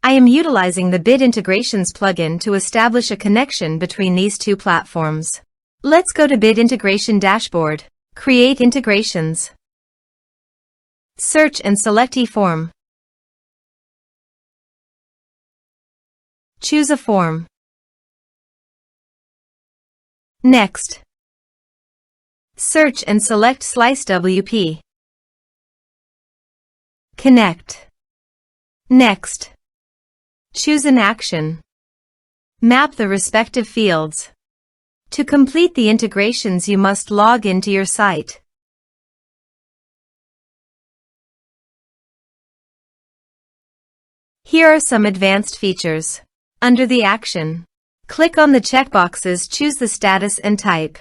I am utilizing the Bid Integrations plugin to establish a connection between these two platforms. Let's go to Bid Integration Dashboard. Create integrations. Search and select eForm. Choose a form. Next. Search and select SliceWP. Connect. Next. Choose an action. Map the respective fields. To complete the integrations, you must log into your site. Here are some advanced features. Under the action, click on the checkboxes, choose the status and type.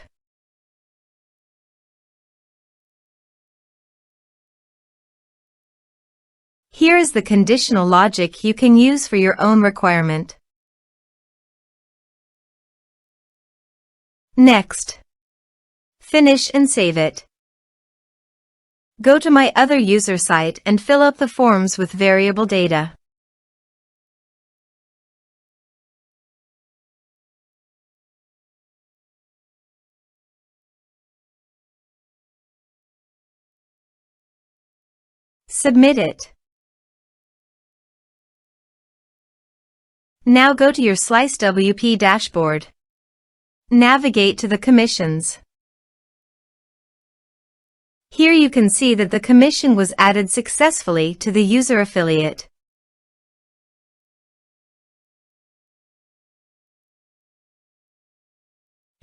Here is the conditional logic you can use for your own requirement. Next. Finish and save it. Go to my other user site and fill up the forms with variable data. Submit it. Now go to your SliceWP dashboard. Navigate to the commissions. Here you can see that the commission was added successfully to the user affiliate.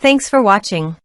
Thanks for watching.